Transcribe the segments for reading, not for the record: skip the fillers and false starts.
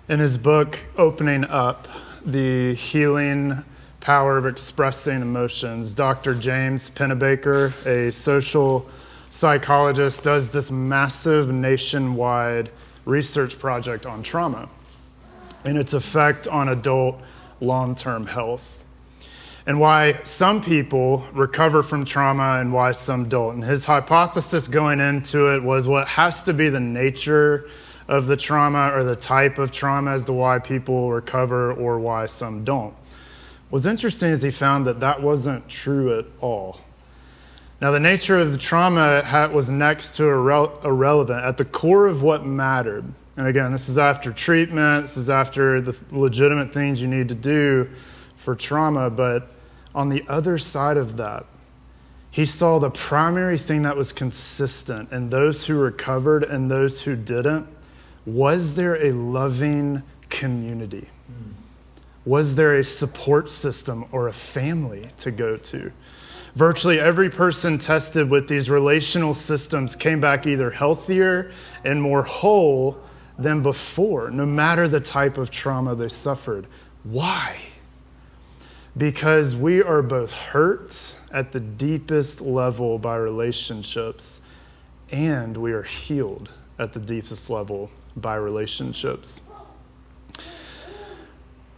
In his book, Opening Up, The Healing Power of Expressing Emotions, Dr. James Pennebaker, a social psychologist, does this massive nationwide research project on trauma and its effect on adult long-term health, and why some people recover from trauma and why some don't. And his hypothesis going into it was what has to be the nature of the trauma or the type of trauma as to why people recover or why some don't. What's interesting is he found that that wasn't true at all. Now, the nature of the trauma was next to irrelevant. At the core of what mattered, and again, this is after treatment, this is after the legitimate things you need to do for trauma, but on the other side of that, he saw the primary thing that was consistent in those who recovered and those who didn't. Was there a loving community? Was there a support system or a family to go to? Virtually every person tested with these relational systems came back either healthier and more whole than before, no matter the type of trauma they suffered. Why? Because we are both hurt at the deepest level by relationships, and we are healed at the deepest level by relationships.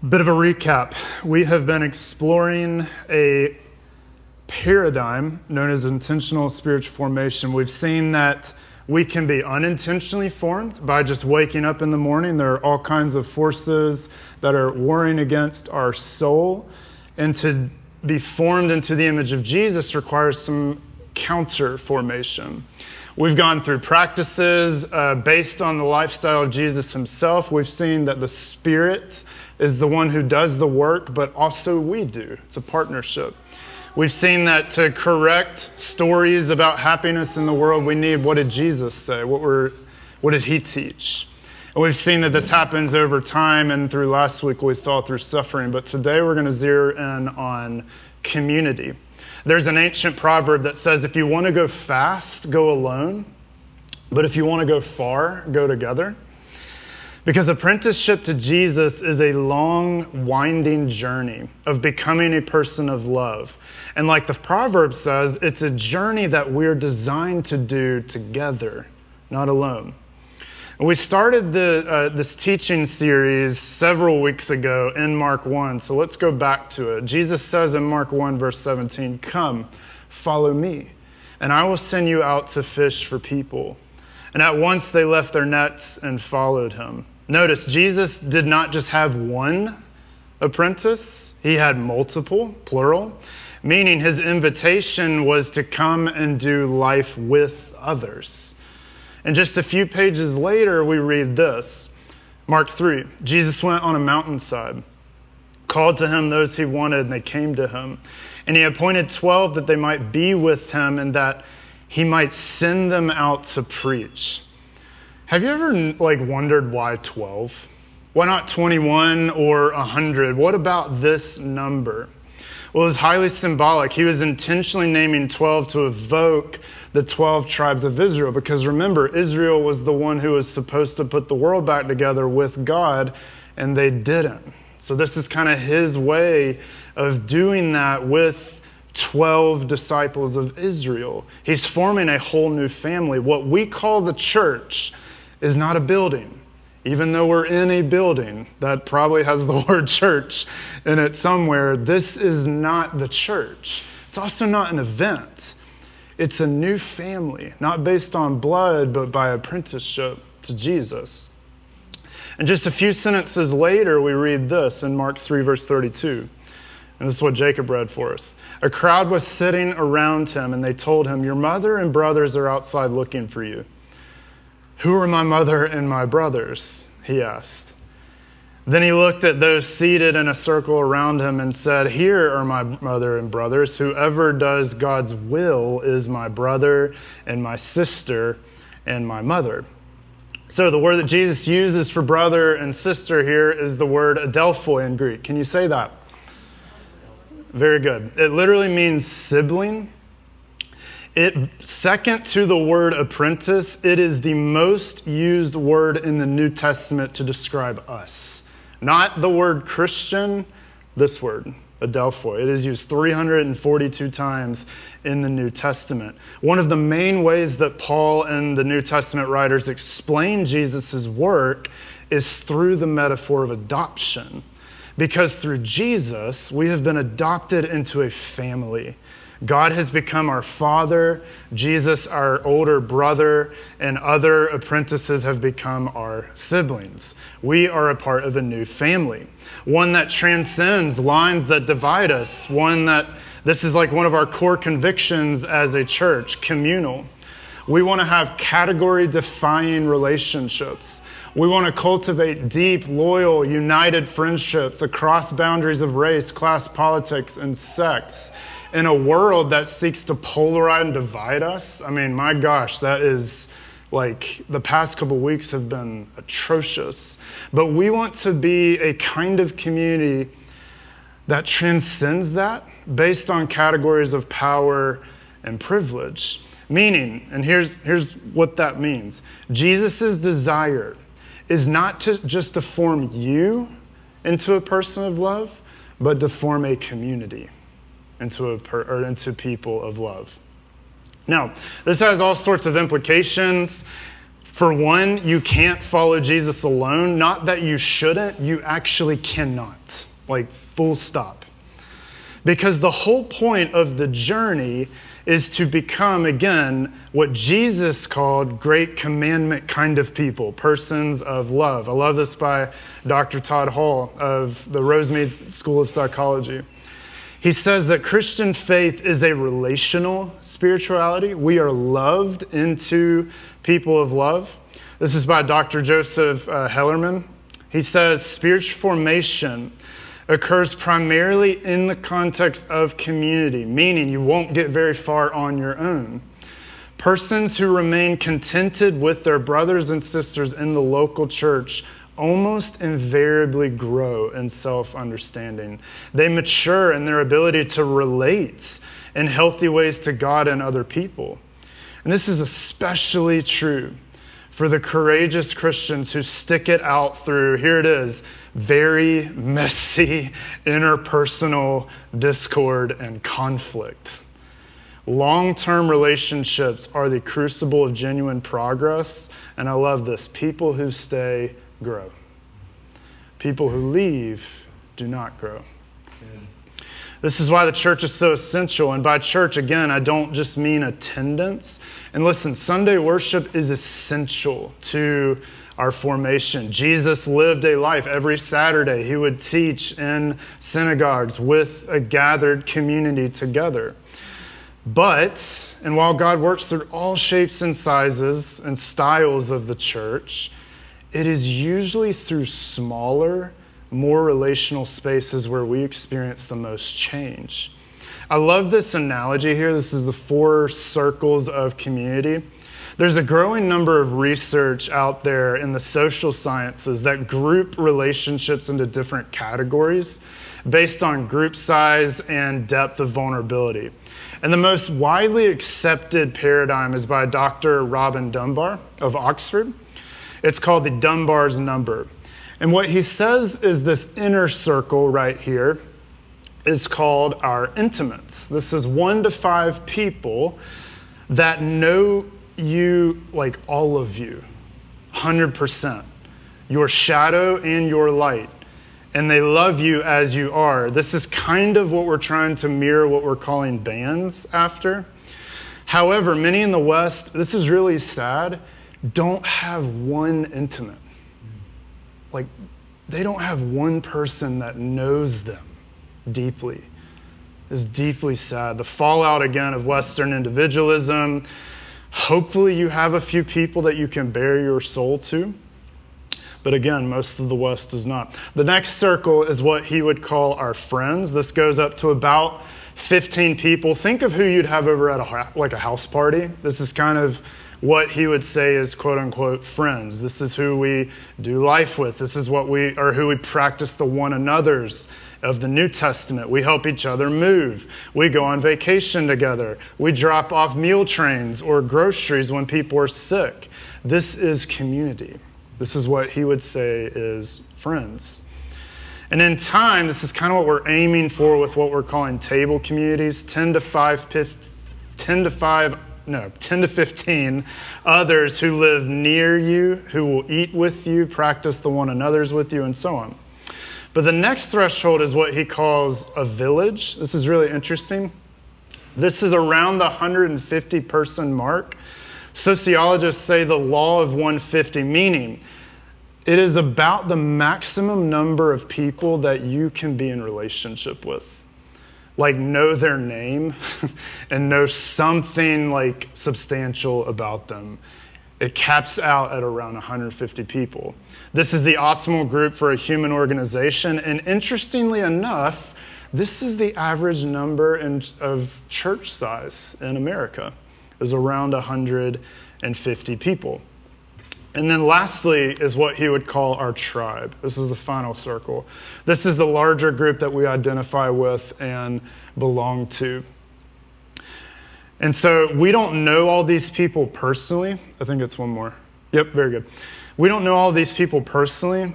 Bit of a recap. We have been exploring a paradigm known as intentional spiritual formation. We've seen that we can be unintentionally formed by just waking up in the morning. There are all kinds of forces that are warring against our soul. And to be formed into the image of Jesus requires some counter formation. We've gone through practices based on the lifestyle of Jesus himself. We've seen that the Spirit is the one who does the work, but also we do. It's a partnership. We've seen that to correct stories about happiness in the world, we need, what did Jesus say? What did he teach? And we've seen that this happens over time, and through last week we saw through suffering. But today we're going to zero in on community. There's an ancient proverb that says, if you want to go fast, go alone. But if you want to go far, go together. Because apprenticeship to Jesus is a long, winding journey of becoming a person of love. And like the proverb says, it's a journey that we're designed to do together, not alone. And we started this teaching series several weeks ago in Mark 1, so let's go back to it. Jesus says in Mark 1, verse 17, "Come, follow me, and I will send you out to fish for people." And at once they left their nets and followed him. Notice, Jesus did not just have one apprentice, he had multiple, plural, meaning his invitation was to come and do life with others. And just a few pages later, we read this. Mark 3, Jesus went on a mountainside, called to him those he wanted, and they came to him. And he appointed 12 that they might be with him and that he might send them out to preach. Have you ever wondered why 12? Why not 21 or 100? What about this number? Well, it was highly symbolic. He was intentionally naming 12 to evoke the 12 tribes of Israel, because remember, Israel was the one who was supposed to put the world back together with God, and they didn't. So this is kind of his way of doing that with 12 disciples of Israel. He's forming a whole new family. What we call the church is not a building. Even though we're in a building that probably has the word church in it somewhere, this is not the church. It's also not an event. It's a new family, not based on blood, but by apprenticeship to Jesus. And just a few sentences later, we read this in Mark 3, verse 32. And this is what Jacob read for us. A crowd was sitting around him, and they told him, "Your mother and brothers are outside looking for you." "Who are my mother and my brothers?" he asked. Then he looked at those seated in a circle around him and said, "Here are my mother and brothers. Whoever does God's will is my brother and my sister and my mother." So the word that Jesus uses for brother and sister here is the word adelphoi in Greek. Can you say that? Very good. It literally means sibling. Second to the word apprentice, it is the most used word in the New Testament to describe us. Not the word Christian, this word, adelphoi. It is used 342 times in the New Testament. One of the main ways that Paul and the New Testament writers explain Jesus' work is through the metaphor of adoption. Because through Jesus, we have been adopted into a family. God has become our father, Jesus our older brother, and other apprentices have become our siblings. We are a part of a new family, one that transcends lines that divide us, this is like one of our core convictions as a church, communal. We want to have category-defying relationships. We want to cultivate deep, loyal, united friendships across boundaries of race, class, politics, and sex. In a world that seeks to polarize and divide us, I mean, my gosh, that is like the past couple weeks have been atrocious. But we want to be a kind of community that transcends that based on categories of power and privilege. Meaning, and here's what that means. Jesus' desire is not just to form you into a person of love, but to form a community into people of love. Now, this has all sorts of implications. For one, you can't follow Jesus alone. Not that you shouldn't, you actually cannot. Like, full stop. Because the whole point of the journey is to become, again, what Jesus called great commandment kind of people, persons of love. I love this by Dr. Todd Hall of the Rosemead School of Psychology. He says that Christian faith is a relational spirituality. We are loved into people of love. This is by Dr. Joseph Hellerman. He says spiritual formation occurs primarily in the context of community, meaning you won't get very far on your own. Persons who remain contented with their brothers and sisters in the local church almost invariably grow in self-understanding. They mature in their ability to relate in healthy ways to God and other people. And this is especially true for the courageous Christians who stick it out through, here it is, very messy interpersonal discord and conflict. Long-term relationships are the crucible of genuine progress, and I love this. People who stay grow. People who leave do not grow. This is why the church is so essential. And by church, again, I don't just mean attendance. And listen, Sunday worship is essential to our formation. Jesus lived a life every Saturday. He would teach in synagogues with a gathered community together. But, and while God works through all shapes and sizes and styles of the church, it is usually through smaller, more relational spaces where we experience the most change. I love this analogy here. This is the 4 circles of community. There's a growing number of research out there in the social sciences that group relationships into different categories based on group size and depth of vulnerability. And the most widely accepted paradigm is by Dr. Robin Dunbar of Oxford. It's called the Dunbar's number. And what he says is this inner circle right here is called our intimates. This is 1 to 5 people that know you, like all of you, 100%, your shadow and your light. And they love you as you are. This is kind of what we're trying to mirror what we're calling bands after. However, many in the West, this is really sad, don't have one intimate. Like, they don't have one person that knows them deeply. It's deeply sad. The fallout, again, of Western individualism. Hopefully you have a few people that you can bare your soul to. But again, most of the West does not. The next circle is what he would call our friends. This goes up to about 15 people. Think of who you'd have over at a house party. This is kind of what he would say is quote unquote friends. This is who we do life with. This is who we practice the one another's of the New Testament. We help each other move. We go on vacation together. We drop off meal trains or groceries when people are sick. This is community. This is what he would say is friends. And in time, this is kind of what we're aiming for with what we're calling table communities, 10 to 15 others who live near you, who will eat with you, practice the one another's with you, and so on. But the next threshold is what he calls a village. This is really interesting. This is around the 150 person mark. Sociologists say the law of 150, meaning it is about the maximum number of people that you can be in relationship with. Like know their name and know something like substantial about them. It caps out at around 150 people. This is the optimal group for a human organization. And interestingly enough, this is the average number of church size in America, is around 150 people. And then lastly is what he would call our tribe. This is the final circle. This is the larger group that we identify with and belong to. And so we don't know all these people personally. I think it's one more. Yep, very good. We don't know all these people personally,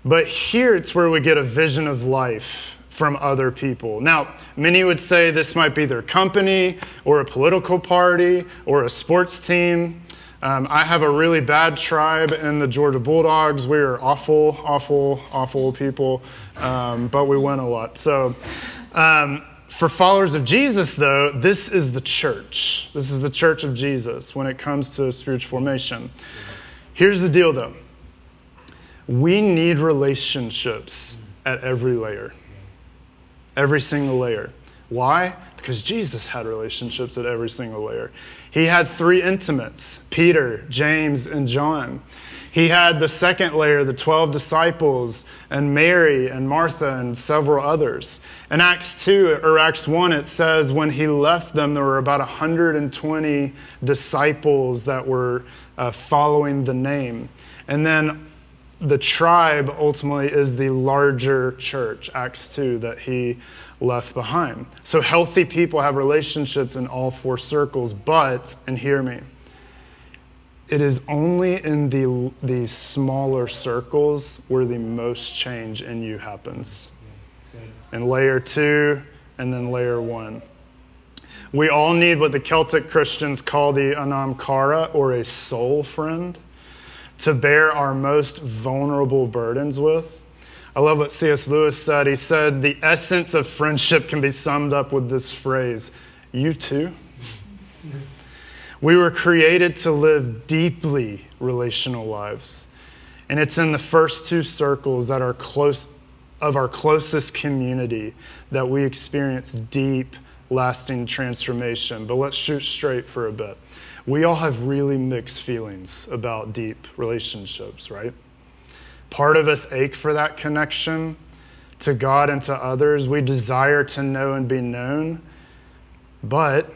but here it's where we get a vision of life from other people. Now, many would say this might be their company or a political party or a sports team. I have a really bad tribe in the Georgia Bulldogs. We are awful people, but we win a lot. So for followers of Jesus, though, this is the church. This is the church of Jesus when it comes to spiritual formation. Here's the deal, though. We need relationships at every layer, every single layer. Why? Because Jesus had relationships at every single layer. He had 3 intimates, Peter, James, and John. He had the second layer, the 12 disciples, and Mary and Martha and several others. In Acts 1, it says when he left them, there were about 120 disciples that were following the name. And then the tribe ultimately is the larger church, Acts 2, that he left behind. So healthy people have relationships in all 4 circles, but, and hear me, it is only in these smaller circles where the most change in you happens. In layer 2 and then layer 1. We all need what the Celtic Christians call the anamkara, or a soul friend, to bear our most vulnerable burdens with. I love what C.S. Lewis said. He said, the essence of friendship can be summed up with this phrase, you too. We were created to live deeply relational lives. And it's in the first 2 circles that are of our closest community that we experience deep, lasting transformation. But let's shoot straight for a bit. We all have really mixed feelings about deep relationships, right? Part of us ache for that connection to God and to others. We desire to know and be known, but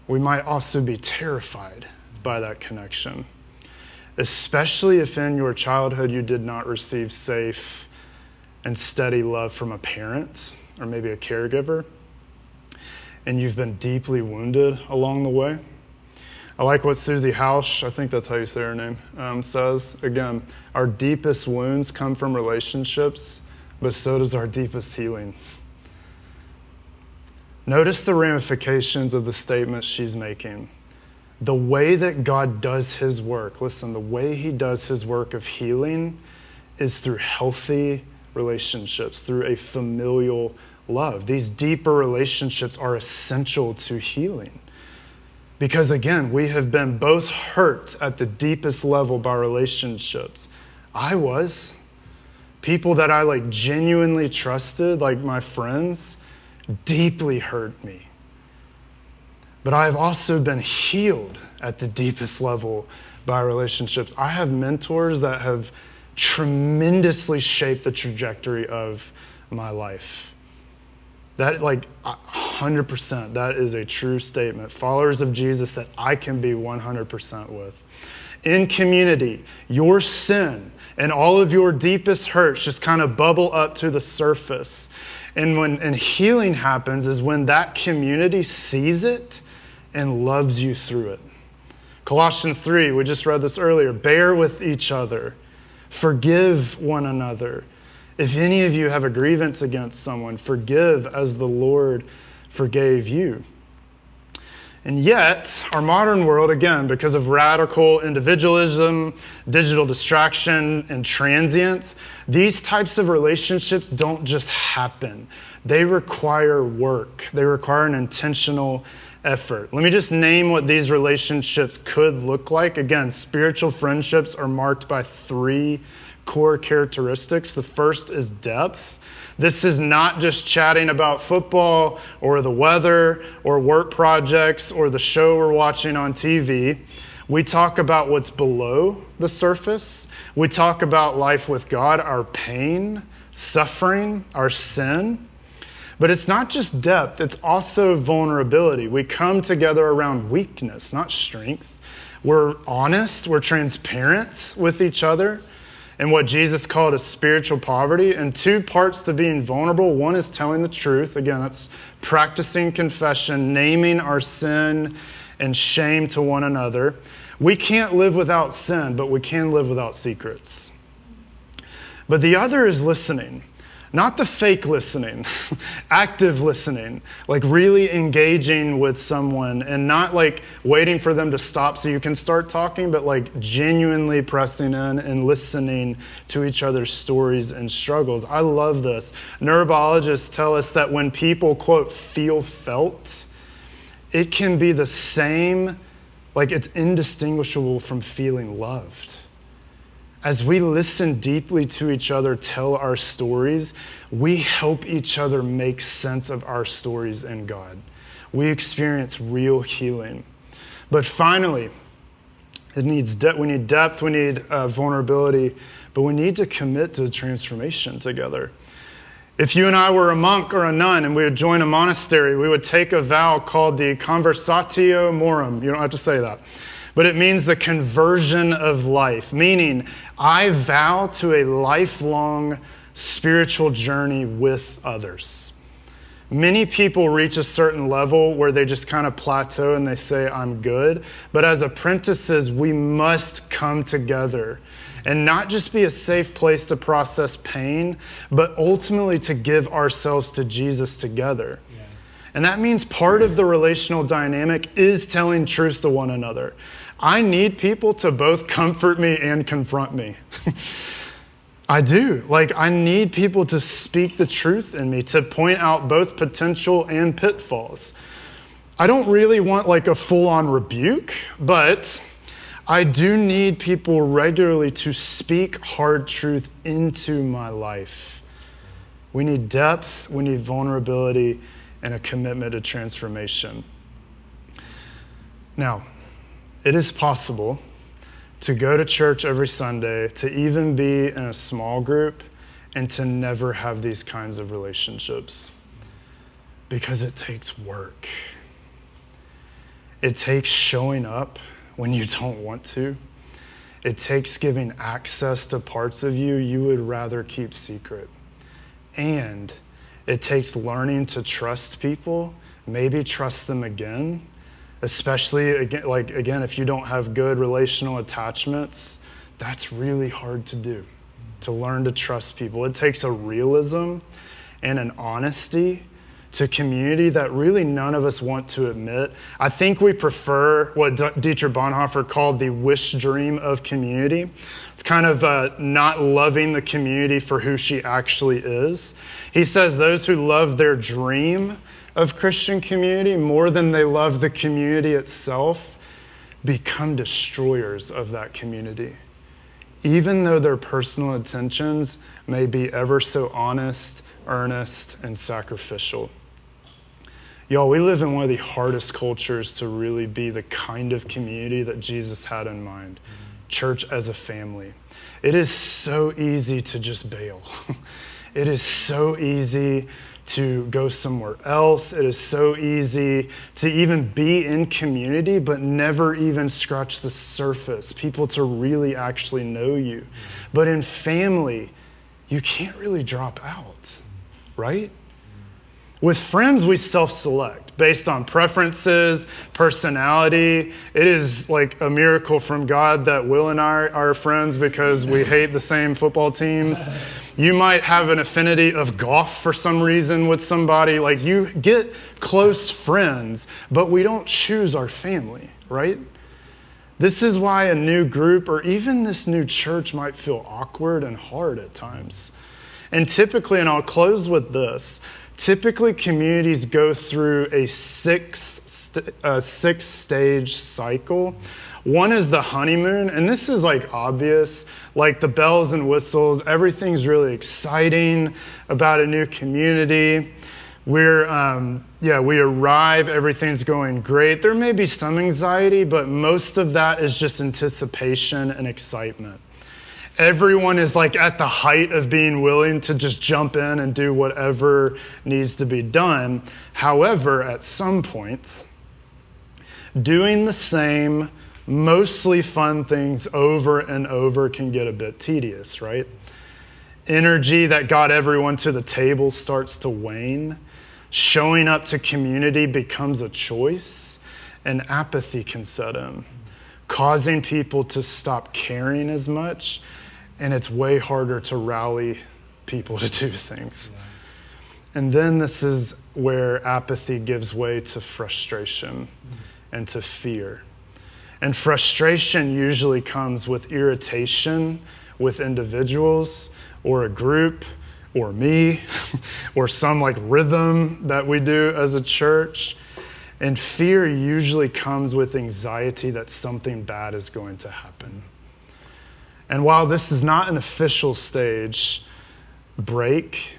we might also be terrified by that connection, especially if in your childhood you did not receive safe and steady love from a parent or maybe a caregiver, and you've been deeply wounded along the way. I like what Susie Hausch, I think that's how you say her name, says. Again, our deepest wounds come from relationships, but so does our deepest healing. Notice the ramifications of the statements she's making. The way that God does his work, listen, the way he does his work of healing is through healthy relationships, through a familial love. These deeper relationships are essential to healing. Because again, we have been both hurt at the deepest level by relationships. I was. People that I genuinely trusted, like my friends, deeply hurt me. But I've also been healed at the deepest level by relationships. I have mentors that have tremendously shaped the trajectory of my life. That 100%. That is a true statement. Followers of Jesus that I can be 100% with. In community, your sin and all of your deepest hurts just kind of bubble up to the surface. And healing happens is when that community sees it and loves you through it. Colossians 3, we just read this earlier. Bear with each other. Forgive one another. If any of you have a grievance against someone, forgive as the Lord forgave you. And yet, our modern world, again, because of radical individualism, digital distraction, and transience, these types of relationships don't just happen. They require work. They require an intentional effort. Let me just name what these relationships could look like. Again, spiritual friendships are marked by 3 core characteristics. The first is depth. This is not just chatting about football or the weather or work projects or the show we're watching on TV. We talk about what's below the surface. We talk about life with God, our pain, suffering, our sin. But it's not just depth, it's also vulnerability. We come together around weakness, not strength. We're honest, we're transparent with each other. And what Jesus called a spiritual poverty, and 2 parts to being vulnerable. One is telling the truth. Again, that's practicing confession, naming our sin and shame to one another. We can't live without sin, but we can live without secrets. But the other is listening. Not the fake listening, active listening, like really engaging with someone and not like waiting for them to stop so you can start talking, but like genuinely pressing in and listening to each other's stories and struggles. I love this. Neurobiologists tell us that when people, quote, feel felt, it can be the same, like it's indistinguishable from feeling loved. As we listen deeply to each other tell our stories, we help each other make sense of our stories in God. We experience real healing. But finally, we need depth, we need vulnerability, but we need to commit to transformation together. If you and I were a monk or a nun and we would join a monastery, we would take a vow called the conversatio morum. You don't have to say that. But it means the conversion of life, meaning I vow to a lifelong spiritual journey with others. Many people reach a certain level where they just kind of plateau and they say, I'm good. But as apprentices, we must come together and not just be a safe place to process pain, but ultimately to give ourselves to Jesus together. Yeah. And that means part of the relational dynamic is telling truth to one another. I need people to both comfort me and confront me. I do. I need people to speak the truth in me, to point out both potential and pitfalls. I don't really want a full-on rebuke, but I do need people regularly to speak hard truth into my life. We need depth, we need vulnerability, and a commitment to transformation. Now, it is possible to go to church every Sunday, to even be in a small group, and to never have these kinds of relationships. Because it takes work. It takes showing up when you don't want to. It takes giving access to parts of you you would rather keep secret. And it takes learning to trust people, maybe trust them again, especially, again, if you don't have good relational attachments, that's really hard to do, to learn to trust people. It takes a realism and an honesty to community that really none of us want to admit. I think we prefer what Dietrich Bonhoeffer called the wish dream of community. It's kind of not loving the community for who she actually is. He says those who love their dream of Christian community more than they love the community itself become destroyers of that community, even though their personal intentions may be ever so honest, earnest, and sacrificial. Y'all, we live in one of the hardest cultures to really be the kind of community that Jesus had in mind. Church as a family. It is so easy to just bail. It is so easy to go somewhere else. It is so easy to even be in community, but never even scratch the surface, people to really actually know you. But in family, you can't really drop out, right? With friends, we self-select based on preferences, personality. It is like a miracle from God that Will and I are friends because we hate the same football teams. You might have an affinity of golf for some reason with somebody. Like, you get close friends, but we don't choose our family, right? This is why a new group or even this new church might feel awkward and hard at times. And typically, and I'll close with this, typically communities go through a six-stage cycle. One is the honeymoon, and this is like obvious, like the bells and whistles, everything's really exciting about a new community. We arrive, everything's going great. There may be some anxiety, but most of that is just anticipation and excitement. Everyone is like at the height of being willing to just jump in and do whatever needs to be done. However, at some point, doing the same, mostly fun things over and over can get a bit tedious, right? Energy that got everyone to the table starts to wane. Showing up to community becomes a choice, and apathy can set in, causing people to stop caring as much, and it's way harder to rally people to do things. And then this is where apathy gives way to frustration and to fear. And frustration usually comes with irritation with individuals or a group or me or some like rhythm that we do as a church. And fear usually comes with anxiety that something bad is going to happen. And while this is not an official stage break,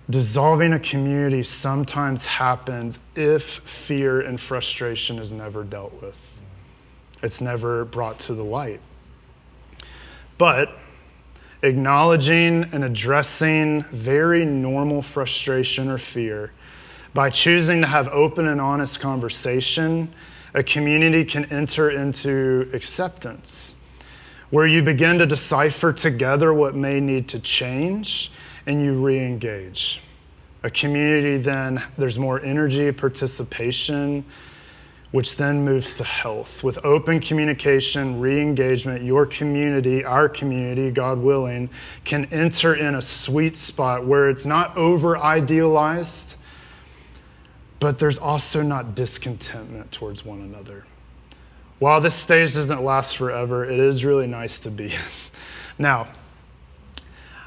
dissolving a community sometimes happens if fear and frustration is never dealt with. It's never brought to the light. But acknowledging and addressing very normal frustration or fear by choosing to have open and honest conversation, a community can enter into acceptance, where you begin to decipher together what may need to change and you re-engage. A community then, there's more energy, participation, which then moves to health. With open communication, re-engagement, your community, our community, God willing, can enter in a sweet spot where it's not over-idealized, but there's also not discontentment towards one another. While this stage doesn't last forever, it is really nice to be in. Now,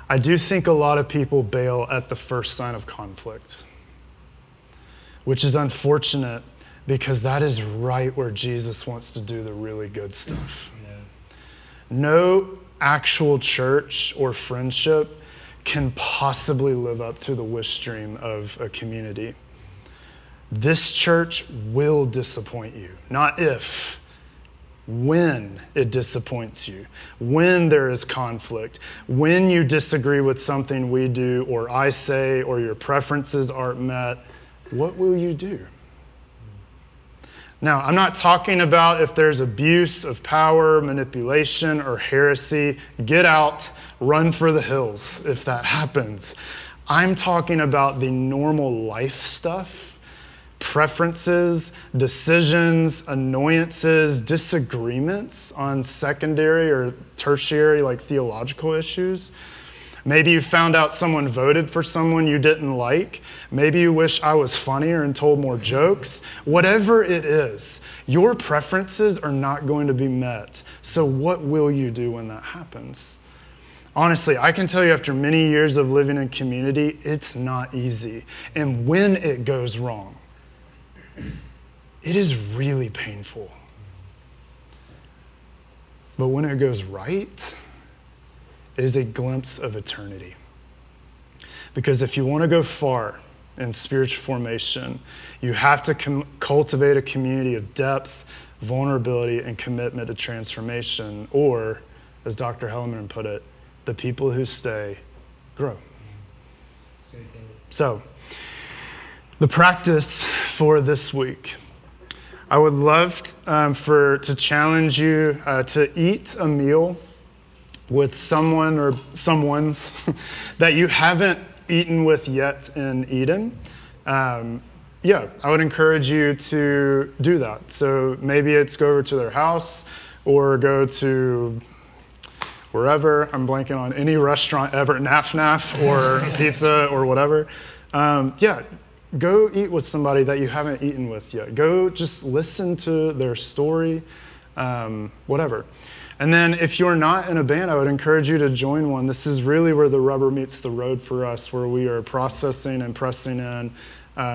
I do think a lot of people bail at the first sign of conflict, which is unfortunate because that is right where Jesus wants to do the really good stuff. Yeah. No actual church or friendship can possibly live up to the wish dream of a community. This church will disappoint you, not if. When it disappoints you, when there is conflict, when you disagree with something we do or I say or your preferences aren't met, what will you do? Now, I'm not talking about if there's abuse of power, manipulation, or heresy. Get out, run for the hills if that happens. I'm talking about the normal life stuff. Preferences, decisions, annoyances, disagreements on secondary or tertiary, like theological issues. Maybe you found out someone voted for someone you didn't like. Maybe you wish I was funnier and told more jokes. Whatever it is, your preferences are not going to be met. So what will you do when that happens? Honestly, I can tell you after many years of living in community, it's not easy. And when it goes wrong, it is really painful. But when it goes right, it is a glimpse of eternity. Because if you want to go far in spiritual formation, you have to cultivate a community of depth, vulnerability, and commitment to transformation. Or, as Dr. Hellerman put it, the people who stay grow. So, the practice for this week. I would love to challenge you to eat a meal with someone or someones that you haven't eaten with yet in Eden. I would encourage you to do that. So maybe it's go over to their house or go to wherever. I'm blanking on any restaurant ever, Naf Naf or pizza or whatever. Go eat with somebody that you haven't eaten with yet. Go just listen to their story, whatever. And then if you're not in a band, I would encourage you to join one. This is really where the rubber meets the road for us, where we are processing and pressing in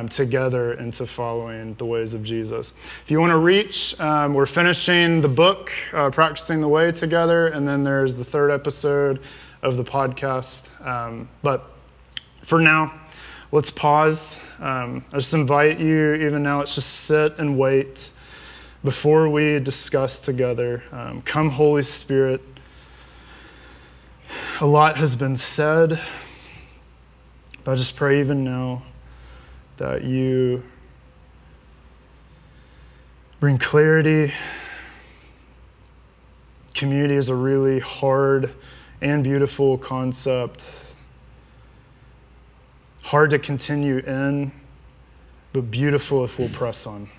together into following the ways of Jesus. If you want to reach, we're finishing the book, Practicing the Way together, and then there's the 3rd episode of the podcast. But for now, let's pause. I just invite you, even now, let's just sit and wait before we discuss together. Come, Holy Spirit. A lot has been said, but I just pray even now that you bring clarity. Community is a really hard and beautiful concept. Hard to continue in, but beautiful if we'll press on.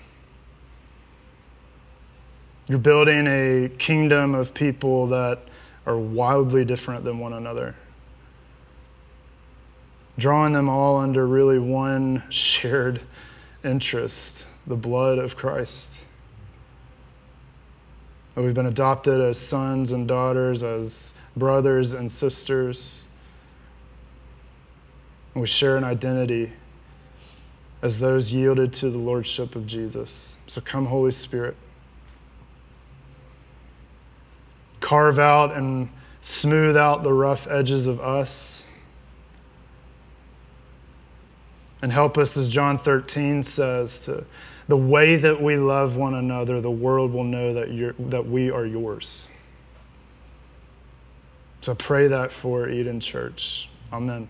You're building a kingdom of people that are wildly different than one another, drawing them all under really one shared interest, the blood of Christ. And we've been adopted as sons and daughters, as brothers and sisters. And we share an identity as those yielded to the lordship of Jesus. So come, Holy Spirit. Carve out and smooth out the rough edges of us. And help us, as John 13 says, to the way that we love one another, the world will know that we are yours. So I pray that for Eden Church. Amen.